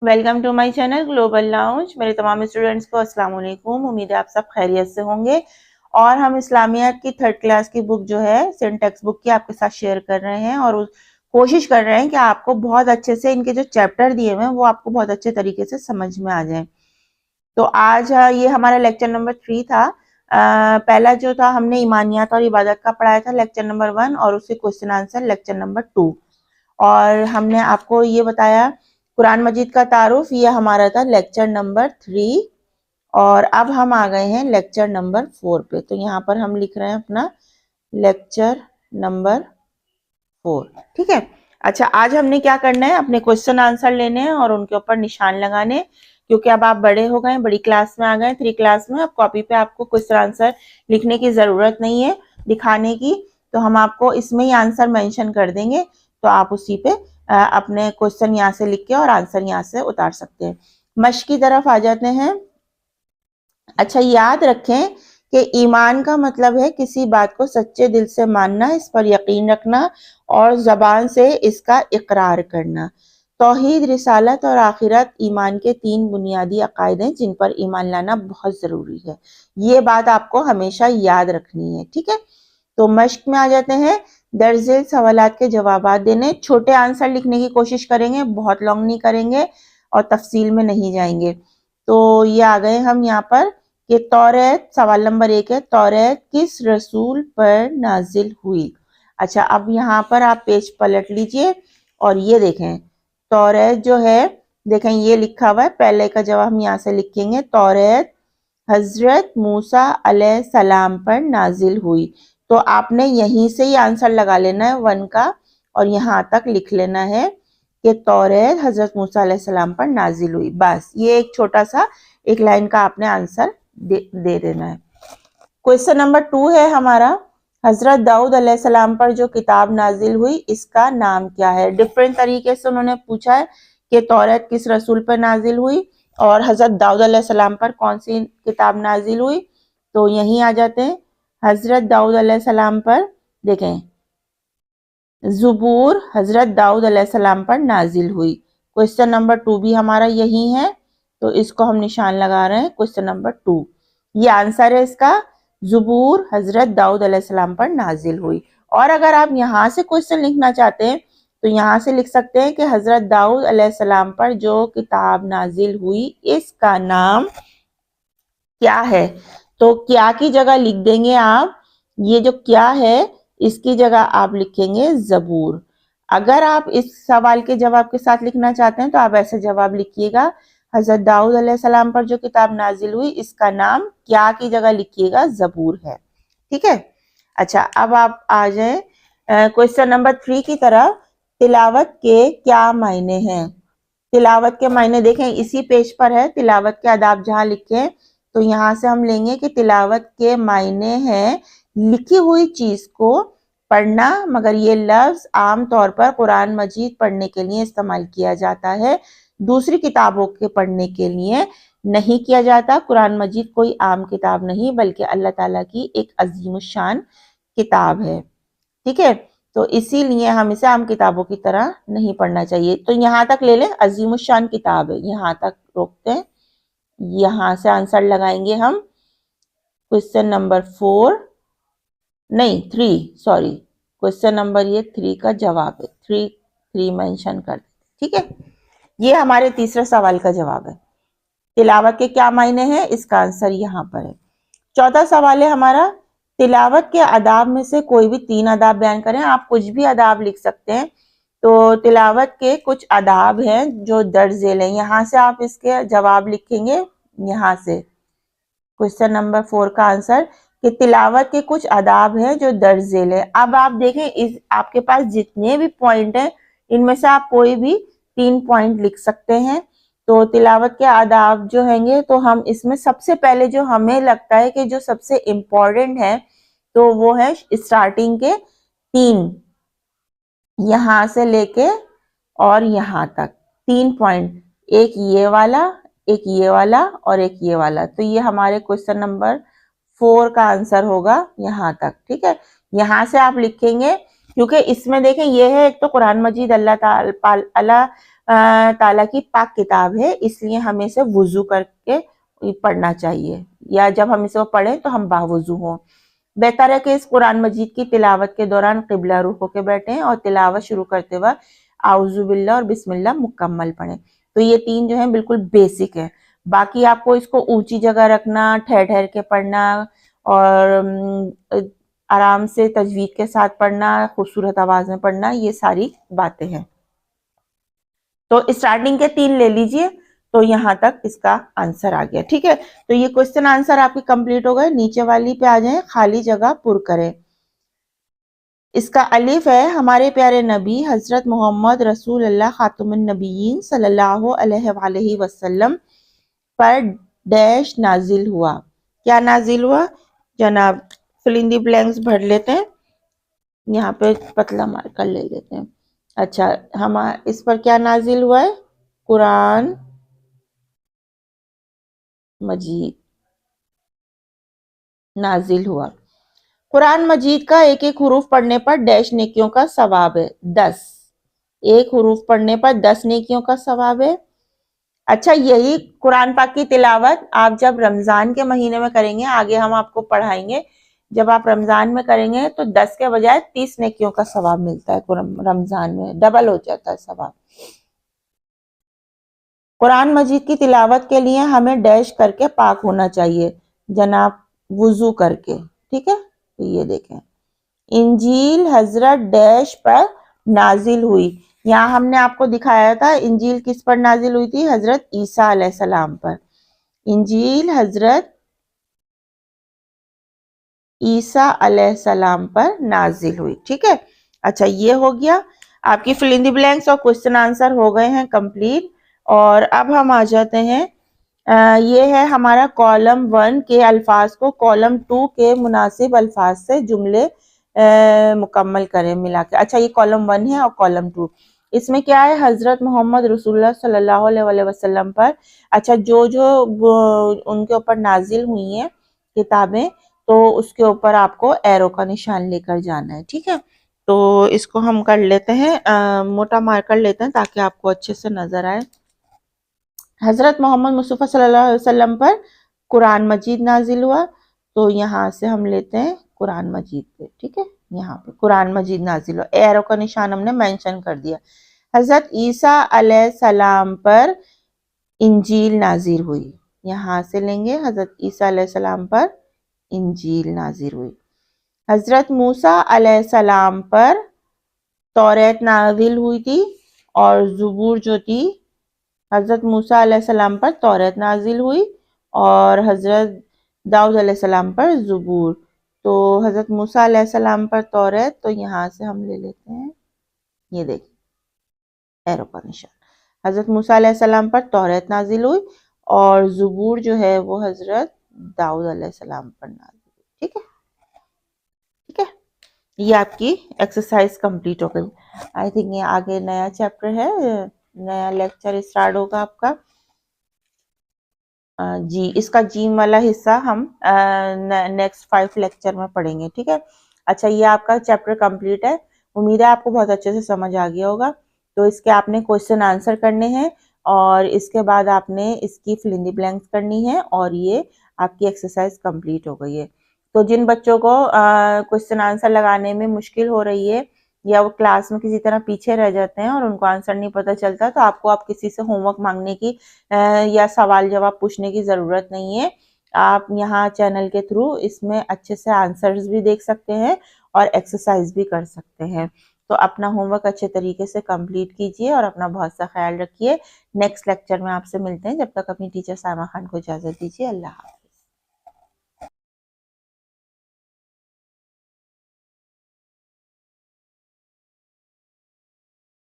Welcome to my channel global lounge. मेरे तमाम students को अस्सलाम वालेकुम। उम्मीद है आप सब खैरियत से होंगे। और हम इस्लामियात की 3rd क्लास की बुक जो है सिंटेक्स बुक की आपके साथ शेयर कर रहे हैं और कोशिश कर रहे हैं कि आपको बहुत अच्छे से इनके जो चैप्टर दिए हुए हैं वो आपको बहुत अच्छे तरीके से समझ में आ जाए। तो आज ये हमारा लेक्चर नंबर 3 था। पहला जो था हमने ईमानियात और इबादत का पढ़ाया था लेक्चर नंबर 1 और उसके क्वेश्चन आंसर लेक्चर नंबर 2। और हमने आपको ये बताया कुरान मजीद का तारुफ, ये हमारा था लेक्चर नंबर 3। और अब हम आ गए हैं लेक्चर नंबर 4 पे। तो यहाँ पर हम लिख रहे हैं अपना लेक्चर नंबर 4। ठीक है। अच्छा, आज हमने क्या करना है, अपने क्वेश्चन आंसर लेने हैं और उनके ऊपर निशान लगाने, क्योंकि अब आप बड़े हो गए, बड़ी क्लास में आ गए, 3 क्लास में। अब कॉपी पे आपको क्वेश्चन आंसर लिखने की जरूरत नहीं है, दिखाने की। तो हम आपको इसमें ही आंसर मेंशन कर देंगे, तो आप उसी पे अपने क्वेश्चन यहाँ से लिख के और आंसर यहाँ से उतार सकते हैं। मश्क की तरफ आ जाते हैं। अच्छा, याद रखें कि ईमान का मतलब है किसी बात को सच्चे दिल से मानना, इस पर यकीन रखना और जबान से इसका इकरार करना। तौहीद, रिसालत और आखिरत ईमान के 3 बुनियादी अकायद हैं जिन पर ईमान लाना बहुत जरूरी है। ये बात आपको हमेशा याद रखनी है। ठीक है। तो मश्क में आ जाते हैं। दर्जे सवालात के जवाबात देने, छोटे आंसर लिखने की कोशिश करेंगे, बहुत लॉन्ग नहीं करेंगे और तफसील में नहीं जाएंगे। तो ये आ गए हम यहाँ पर कि तौरात, सवाल नंबर 1 है, तौरात किस रसूल पर नाजिल हुई। अच्छा, अब यहाँ पर आप पेज पलट लीजिए और ये देखें तौरात जो है, देखें ये लिखा हुआ है। पहले का जवाब हम यहाँ से लिखेंगे, तौरात हजरत मूसा अलैहिस्सलाम पर नाजिल हुई। तो आपने यहीं से ही आंसर लगा लेना है 1 का और यहाँ तक लिख लेना है कि तौरात हजरत मूसा अलैहिस्सलाम पर नाजिल हुई। बस ये एक छोटा सा एक लाइन का आपने आंसर दे देना है। क्वेश्चन नंबर 2 है हमारा, हजरत दाऊद अलैहिस्सलाम पर जो किताब नाजिल हुई इसका नाम क्या है। डिफरेंट तरीके से उन्होंने पूछा है कि तौरात किस रसूल पर नाजिल हुई और हजरत दाऊद अलैहिस्सलाम पर कौन सी किताब नाजिल हुई। तो यहीं आ जाते हैं, हजरत दाऊद अलैहिस्सलाम पर देखें, ज़ुबूर हजरत दाऊद अलैहिस्सलाम पर नाजिल हुई। क्वेश्चन नंबर 2 भी हमारा यही है, तो इसको हम निशान लगा रहे हैं क्वेश्चन नंबर 2। ये आंसर है इसका, ज़ुबूर हजरत दाऊद अलैहिस्सलाम पर नाजिल हुई। और अगर आप यहाँ से क्वेश्चन लिखना चाहते हैं तो यहाँ से लिख सकते हैं कि हजरत दाऊद अलैहिस्सलाम पर जो किताब नाजिल हुई इसका नाम क्या है। तो क्या की जगह लिख देंगे आप, ये जो क्या है इसकी जगह आप लिखेंगे ज़बूर। अगर आप इस सवाल के जवाब के साथ लिखना चाहते हैं तो आप ऐसे जवाब लिखिएगा, हजरत दाऊद अलैहिस्सलाम पर जो किताब नाजिल हुई इसका नाम क्या की जगह लिखिएगा ज़बूर है। ठीक है। अच्छा, अब आप आ जाए क्वेश्चन नंबर 3 की तरफ। तिलावत के क्या मायने हैं। तिलावत के मायने देखें इसी पेज पर है, तिलावत के आदाब जहां लिखे, तो यहाँ से हम लेंगे कि तिलावत के मायने हैं लिखी हुई चीज को पढ़ना, मगर ये लफ्ज आम तौर पर कुरान मजीद पढ़ने के लिए इस्तेमाल किया जाता है, दूसरी किताबों के पढ़ने के लिए नहीं किया जाता। कुरान मजीद कोई आम किताब नहीं बल्कि अल्लाह ताला की एक अजीम शान किताब है। ठीक है। तो इसीलिए हम इसे आम किताबों की तरह नहीं पढ़ना चाहिए। तो यहाँ तक ले लें, अजीम शान किताब है, यहाँ तक रोकते हैं, यहाँ से आंसर लगाएंगे हम क्वेश्चन नंबर 4 नहीं 3, सॉरी क्वेश्चन नंबर ये 3 का जवाब है, 3 मेंशन कर देते। ठीक है। ये हमारे तीसरे सवाल का जवाब है, तिलावत के क्या मायने हैं, इसका आंसर यहाँ पर है। चौथा सवाल है हमारा, तिलावत के आदाब में से कोई भी 3 आदाब बयान करें। आप कुछ भी आदाब लिख सकते हैं। तो तिलावत के कुछ आदाब हैं जो दर्ज झेल हैं, यहाँ से आप इसके जवाब लिखेंगे। यहाँ से क्वेश्चन नंबर 4 का आंसर कि तिलावत के कुछ आदाब हैं जो दर्ज झेल है। अब आप देखें इस आपके पास जितने भी पॉइंट हैं इनमें से आप कोई भी 3 पॉइंट लिख सकते हैं। तो तिलावत के आदाब जो हैंगे, तो हम इसमें सबसे पहले जो हमें लगता है कि जो सबसे इम्पोर्टेंट है तो वो है स्टार्टिंग के 3, यहाँ से लेके और यहाँ तक 3 पॉइंट, एक ये वाला, एक ये वाला और एक ये वाला। तो ये हमारे क्वेश्चन नंबर 4 का आंसर होगा यहाँ तक। ठीक है। यहाँ से आप लिखेंगे क्योंकि इसमें देखें ये है, एक तो कुरान मजीद अल्लाह ताला की पाक किताब है, इसलिए हमें इसे वुजू करके पढ़ना चाहिए, या जब हम इसे पढ़ें तो हम बावुजू हों। बेहतर है कि इस कुरान मजीद की तिलावत के दौरान क़िबला रुख होकर बैठें और तिलावत शुरू करते वक्त आउज़ु बिल्लाह और बिस्मिल्लाह मुकम्मल पढ़ें। तो ये 3 जो है बिल्कुल बेसिक है। बाकी आपको इसको ऊंची जगह रखना, ठहर ठहर के पढ़ना और आराम से तजवीद के साथ पढ़ना, खूबसूरत आवाज में पढ़ना, ये सारी बातें हैं। तो स्टार्टिंग के 3 ले लीजिए, तो यहाँ तक इसका आंसर आ गया। ठीक है, तो ये क्वेश्चन आंसर आपके कंप्लीट हो गए। नीचे वाली पे आ जाएं, खाली जगह पुर करें। इसका अलिफ है, हमारे प्यारे नबी हजरत मोहम्मद रसूल अल्लाह खातमुन नबीयीन सल्लल्लाहु अलैहि वसल्लम पर डैश नाजिल हुआ। क्या नाजिल हुआ जनाब? फिल इन द ब्लैंक्स भर लेते हैं, यहाँ पे पतला मार्कर ले लेते हैं। अच्छा, हम इस पर क्या नाजिल हुआ है? कुरान मजीद नाजिल हुआ। कुरान मजीद का एक एक हुरूफ पढ़ने पर डैश नेकियों का सवाब है, 10। एक हुरूफ पढ़ने पर 10 नेकियों का सवाब है। अच्छा, यही कुरान पाक की तिलावत आप जब रमजान के महीने में करेंगे, आगे हम आपको पढ़ाएंगे, जब आप रमजान में करेंगे तो 10 के बजाय 30 नेकियों का सवाब मिलता है। रमजान में डबल हो जाता है सवाब। कुरान मजीद की तिलावत के लिए हमें डैश करके पाक होना चाहिए जनाब, वुजू करके। ठीक है, तो ये देखें, इंजील हजरत डैश पर नाजिल हुई। यहाँ हमने आपको दिखाया था इंजील किस पर नाजिल हुई थी? हजरत ईसा अलैहिस्सलाम पर। इंजील हजरत ईसा अलैहिस्सलाम पर नाजिल हुई। ठीक है, अच्छा ये हो गया आपकी फिल इन द ब्लैंक्स और क्वेश्चन आंसर हो गए हैं कंप्लीट। और अब हम आ जाते हैं, ये है हमारा कॉलम 1 के अल्फाज को कॉलम 2 के मुनासिब अल्फाज से जुमले मुकम्मल करें मिला के। अच्छा, ये कॉलम 1 है और कॉलम 2, इसमें क्या है? हजरत मोहम्मद रसूलुल्लाह सल्लल्लाहु अलैहि वसल्लम पर अच्छा जो जो उनके ऊपर नाजिल हुई हैं किताबें, तो उसके ऊपर आपको एरो का निशान लेकर जाना है। ठीक है, तो इसको हम कर लेते हैं, मोटा मार्कर लेते हैं ताकि आपको अच्छे से नजर आए। हजरत मोहम्मद मुस्तफ़ा सल्लल्लाहु अलैहि वसल्लम पर कुरान मजीद नाजिल हुआ, तो यहाँ से हम लेते हैं कुरान मजीद पे। ठीक है, यहाँ पे कुरान मजीद नाजिल हुआ, एरो का निशान हमने मेंशन कर दिया। हजरत ईसा अलैहिस्सलाम पर इंजील नाजिल हुई, यहाँ से लेंगे हजरत ईसा अलैहिस्सलाम पर इंजील नाजिल हुई। हजरत मूसा अलैहिस्सलाम पर तौरात नाजिल हुई थी और ज़बूर जो थी, हजरत मूसा अलैहिस्सलाम पर तौरात नाजिल हुई और हजरत दाऊद अलैहिस्सलाम पर ज़बूर। तो हजरत मूसा अलैहिस्सलाम पर तौरात, तो यहाँ से हम ले लेते हैं, ये देखिए एरो का निशान, हजरत मूसा अलैहिस्सलाम पर तौरात नाजिल हुई और ज़बूर जो है वो हजरत दाऊद अलैहिस्सलाम पर नाजिल हुई। ठीक है, ठीक है, ये आपकी एक्सरसाइज कंप्लीट हो गई। आई थिंक ये आगे नया चैप्टर है, नया लेक्चर स्टार्ट होगा आपका। जी, इसका जीम वाला हिस्सा हम नेक्स्ट 5 लेक्चर में पढ़ेंगे। ठीक है, अच्छा ये आपका चैप्टर कंप्लीट है, उम्मीद है आपको बहुत अच्छे से समझ आ गया होगा। तो इसके आपने क्वेश्चन आंसर करने हैं और इसके बाद आपने इसकी फिल इन द ब्लैंक्स करनी है और ये आपकी एक्सरसाइज कंप्लीट हो गई है। तो जिन बच्चों को क्वेश्चन आंसर लगाने में मुश्किल हो रही है या वो क्लास में किसी तरह पीछे रह जाते हैं और उनको आंसर नहीं पता चलता, तो आपको आप किसी से होमवर्क मांगने की या सवाल जवाब पूछने की ज़रूरत नहीं है। आप यहाँ चैनल के थ्रू इसमें अच्छे से आंसर्स भी देख सकते हैं और एक्सरसाइज भी कर सकते हैं। तो अपना होमवर्क अच्छे तरीके से कंप्लीट कीजिए और अपना बहुत सा ख्याल रखिए। नेक्स्ट लेक्चर में आपसे मिलते हैं, जब तक अपनी टीचर सायमा खान को इजाज़त दीजिए। अल्लाह हाफ़िज़।